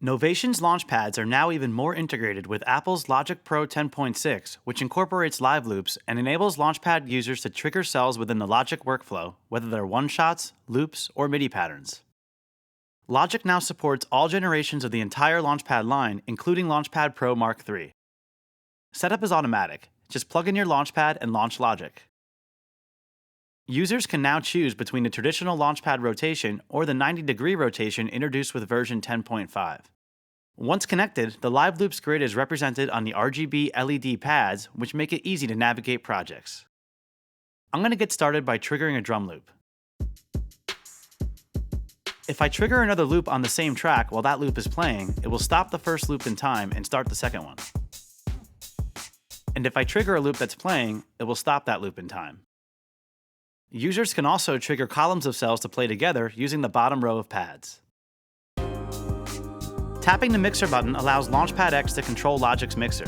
Novation's launchpads are now even more integrated with Apple's Logic Pro 10.6, which incorporates live loops and enables Launchpad users to trigger cells within the Logic workflow, whether they're one-shots, loops, or MIDI patterns. Logic now supports all generations of the entire Launchpad line, including Launchpad Pro Mark III. Setup is automatic. Just plug in your Launchpad and launch Logic. Users can now choose between the traditional Launchpad rotation or the 90-degree rotation introduced with version 10.5. Once connected, the Live Loops grid is represented on the RGB LED pads, which make it easy to navigate projects. I'm going to get started by triggering a drum loop. If I trigger another loop on the same track while that loop is playing, it will stop the first loop in time and start the second one. And if I trigger a loop that's playing, it will stop that loop in time. Users can also trigger columns of cells to play together using the bottom row of pads. Tapping the Mixer button allows Launchpad X to control Logic's mixer.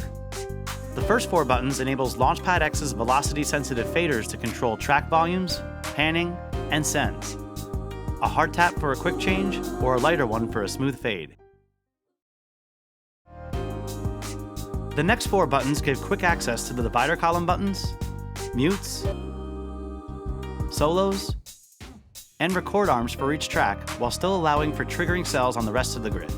The first 4 buttons enables Launchpad X's velocity-sensitive faders to control track volumes, panning, and sends. A hard tap for a quick change, or a lighter one for a smooth fade. The next 4 buttons give quick access to the divider column buttons, mutes, solos, and record arms for each track, while still allowing for triggering cells on the rest of the grid.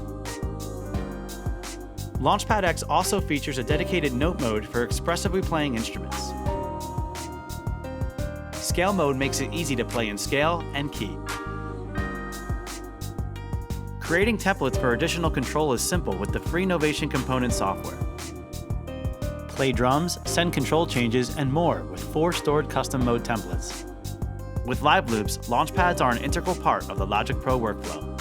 Launchpad X also features a dedicated note mode for expressively playing instruments. Scale mode makes it easy to play in scale and key. Creating templates for additional control is simple with the free Novation Component software. Play drums, send control changes, and more with 4 stored custom mode templates. With live loops, launchpads are an integral part of the Logic Pro workflow.